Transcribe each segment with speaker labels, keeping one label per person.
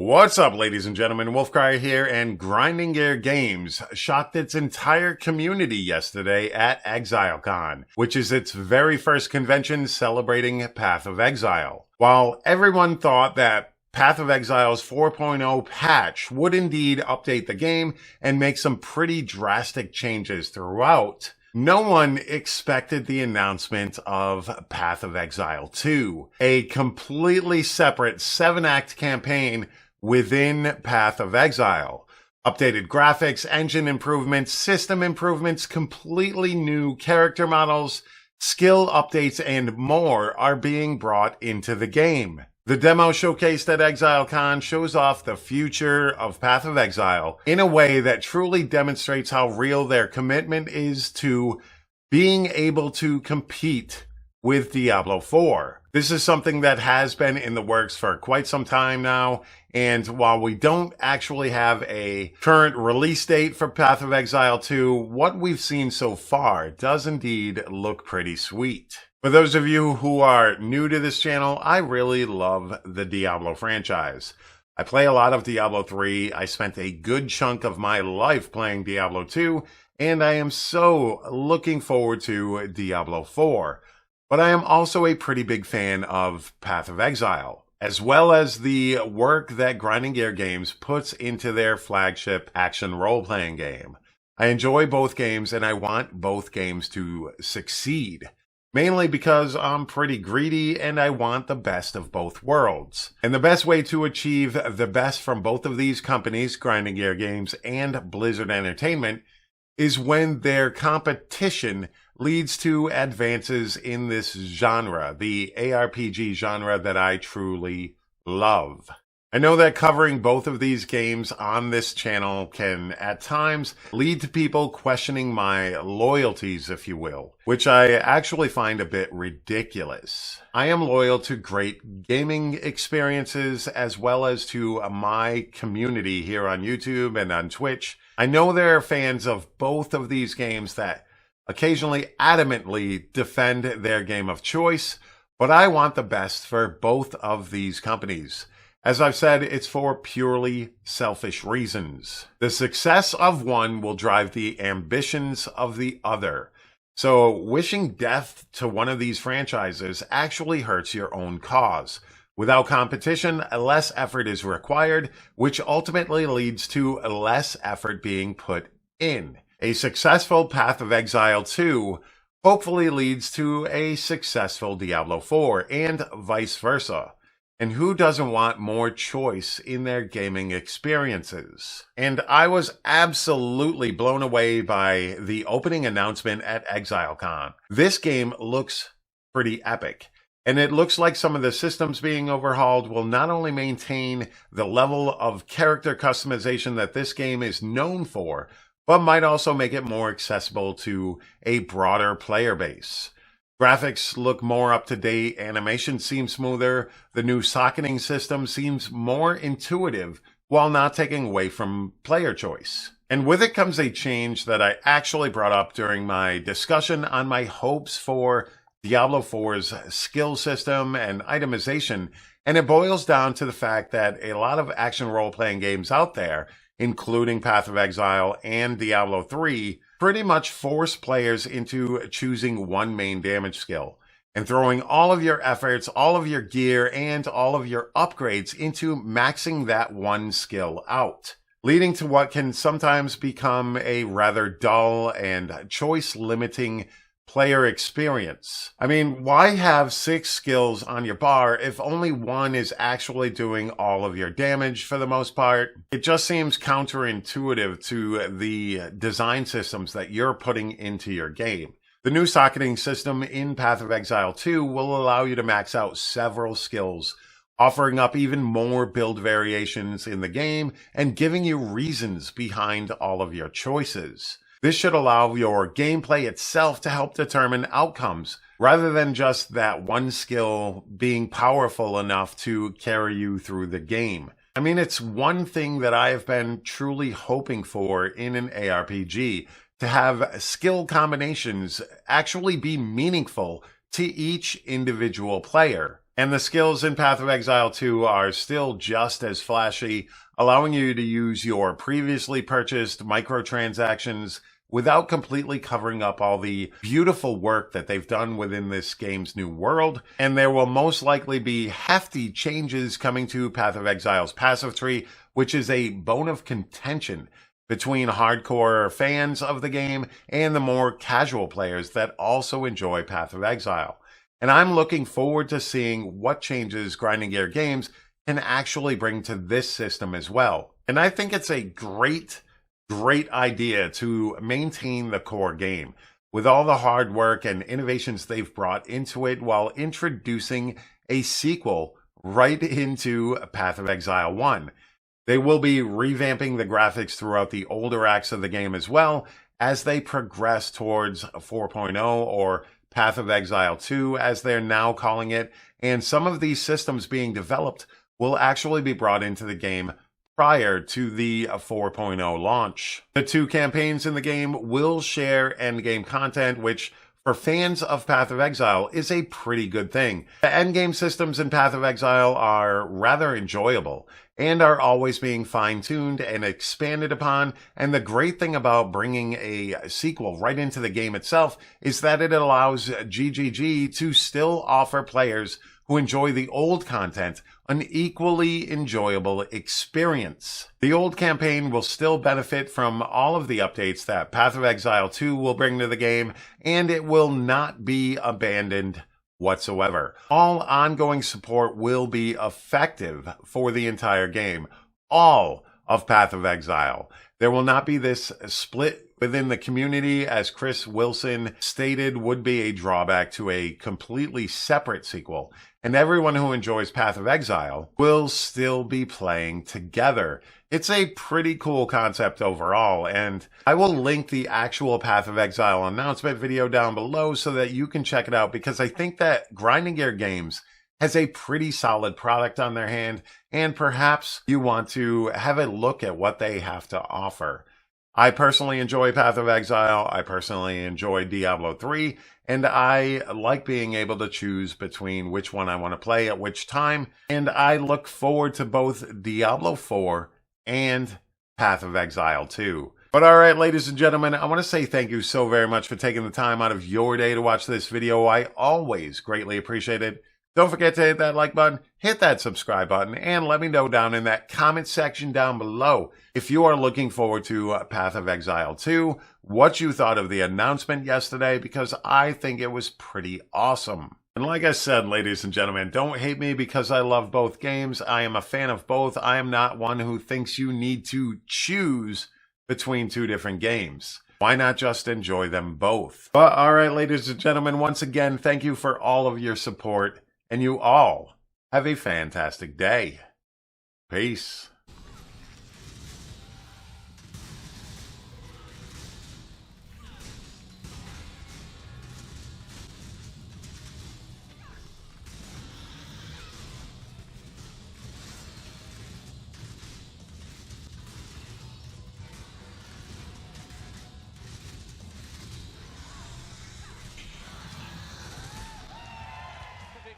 Speaker 1: What's up, ladies and gentlemen? Wolfcryer here, and Grinding Gear Games shocked its entire community yesterday at Exilecon, which is its very first convention celebrating Path of Exile. While everyone thought that Path of Exile's 4.0 patch would indeed update the game and make some pretty drastic changes throughout, no one expected the announcement of Path of Exile 2, a completely separate 7-act campaign within Path of Exile. Updated graphics, engine improvements, system improvements, completely new character models, skill updates, and more are being brought into the game. The demo showcased at Exilecon shows off the future of Path of Exile in a way that truly demonstrates how real their commitment is to being able to compete with Diablo 4. This is something that has been in the works for quite some time now, and while we don't actually have a current release date for Path of Exile 2, what we've seen so far does indeed look pretty sweet. For those of you who are new to this channel, I really love the Diablo franchise. I play a lot of Diablo 3, I spent a good chunk of my life playing Diablo 2, and I am so looking forward to Diablo 4. But I am also a pretty big fan of Path of Exile, as well as the work that Grinding Gear Games puts into their flagship action role-playing game. I enjoy both games, and I want both games to succeed. Mainly because I'm pretty greedy and I want the best of both worlds. And the best way to achieve the best from both of these companies, Grinding Gear Games and Blizzard Entertainment, is when their competition leads to advances in this genre, the ARPG genre that I truly love. I know that covering both of these games on this channel can, at times, lead to people questioning my loyalties, if you will, which I actually find a bit ridiculous. I am loyal to great gaming experiences as well as to my community here on YouTube and on Twitch. I know there are fans of both of these games that occasionally adamantly defend their game of choice, but I want the best for both of these companies. As I've said, it's for purely selfish reasons. The success of one will drive the ambitions of the other. So wishing death to one of these franchises actually hurts your own cause. Without competition, less effort is required, which ultimately leads to less effort being put in. A successful Path of Exile 2 hopefully leads to a successful Diablo 4 and vice versa. And who doesn't want more choice in their gaming experiences? And I was absolutely blown away by the opening announcement at Exilecon. This game looks pretty epic. And it looks like some of the systems being overhauled will not only maintain the level of character customization that this game is known for, but might also make it more accessible to a broader player base. Graphics look more up-to-date, animation seems smoother, the new socketing system seems more intuitive while not taking away from player choice. And with it comes a change that I actually brought up during my discussion on my hopes for Diablo 4's skill system and itemization, and it boils down to the fact that a lot of action role-playing games out there, including Path of Exile and Diablo 3, pretty much force players into choosing one main damage skill and throwing all of your efforts, all of your gear, and all of your upgrades into maxing that one skill out, leading to what can sometimes become a rather dull and choice-limiting player experience. I mean, why have 6 skills on your bar if only one is actually doing all of your damage for the most part? It just seems counterintuitive to the design systems that you're putting into your game. The new socketing system in Path of Exile 2 will allow you to max out several skills, offering up even more build variations in the game and giving you reasons behind all of your choices. This should allow your gameplay itself to help determine outcomes, rather than just that one skill being powerful enough to carry you through the game. I mean, it's one thing that I have been truly hoping for in an ARPG, to have skill combinations actually be meaningful to each individual player. And the skills in Path of Exile 2 are still just as flashy, allowing you to use your previously purchased microtransactions without completely covering up all the beautiful work that they've done within this game's new world. And there will most likely be hefty changes coming to Path of Exile's passive tree, which is a bone of contention between hardcore fans of the game and the more casual players that also enjoy Path of Exile. And I'm looking forward to seeing what changes Grinding Gear Games can actually bring to this system as well. And I think it's a great idea to maintain the core game with all the hard work and innovations they've brought into it while introducing a sequel right into Path of Exile 1. They will be revamping the graphics throughout the older acts of the game as well as they progress towards 4.0 or Path of Exile 2, as they're now calling it, and some of these systems being developed will actually be brought into the game prior to the 4.0 launch. The two campaigns in the game will share endgame content, which for fans of Path of Exile is a pretty good thing. The endgame systems in Path of Exile are rather enjoyable and are always being fine-tuned and expanded upon. And the great thing about bringing a sequel right into the game itself is that it allows GGG to still offer players who enjoy the old content an equally enjoyable experience. The old campaign will still benefit from all of the updates that Path of Exile 2 will bring to the game, and it will not be abandoned whatsoever. All ongoing support will be effective for the entire game. All of Path of Exile. There will not be this split within the community, as Chris Wilson stated would be a drawback to a completely separate sequel. And everyone who enjoys Path of Exile will still be playing together. It's a pretty cool concept overall, and I will link the actual Path of Exile announcement video down below so that you can check it out, because I think that Grinding Gear Games has a pretty solid product on their hand, and perhaps you want to have a look at what they have to offer. I personally enjoy Path of Exile, I personally enjoy Diablo 3, and I like being able to choose between which one I want to play at which time, and I look forward to both Diablo 4 and Path of Exile 2. But alright, ladies and gentlemen, I want to say thank you so very much for taking the time out of your day to watch this video. I always greatly appreciate it. Don't forget to hit that like button, hit that subscribe button, and let me know down in that comment section down below if you are looking forward to Path of Exile 2, what you thought of the announcement yesterday, because I think it was pretty awesome. And like I said, ladies and gentlemen, don't hate me because I love both games. I am a fan of both. I am not one who thinks you need to choose between two different games. Why not just enjoy them both? But alright, ladies and gentlemen, once again, thank you for all of your support. And you all have a fantastic day. Peace.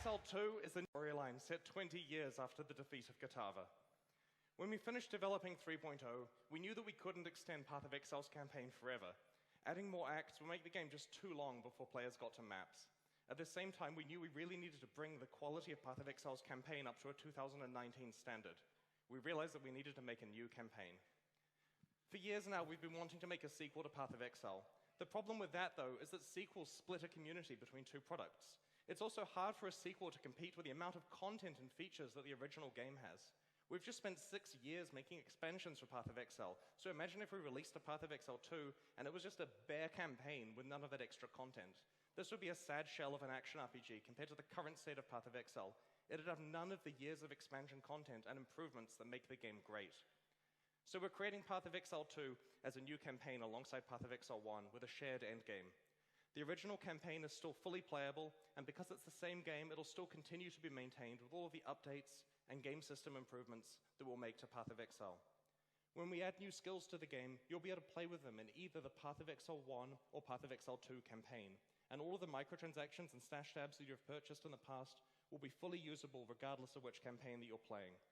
Speaker 2: Exile 2 is a storyline set 20 years after the defeat of Katava. When we finished developing 3.0, we knew that we couldn't extend Path of Exile's campaign forever. Adding more acts would make the game just too long before players got to maps. At the same time, we knew we really needed to bring the quality of Path of Exile's campaign up to a 2019 standard. We realized that we needed to make a new campaign. For years now, we've been wanting to make a sequel to Path of Exile. The problem with that, though, is that sequels split a community between two products. It's also hard for a sequel to compete with the amount of content and features that the original game has. We've just spent 6 years making expansions for Path of Exile, so imagine if we released a Path of Exile 2 and it was just a bare campaign with none of that extra content. This would be a sad shell of an action RPG compared to the current state of Path of Exile. It'd have none of the years of expansion content and improvements that make the game great. So we're creating Path of Exile 2 as a new campaign alongside Path of Exile 1 with a shared endgame. The original campaign is still fully playable, and because it's the same game, it'll still continue to be maintained with all of the updates and game system improvements that we'll make to Path of Exile. When we add new skills to the game, you'll be able to play with them in either the Path of Exile 1 or Path of Exile 2 campaign, and all of the microtransactions and stash tabs that you've purchased in the past will be fully usable regardless of which campaign that you're playing.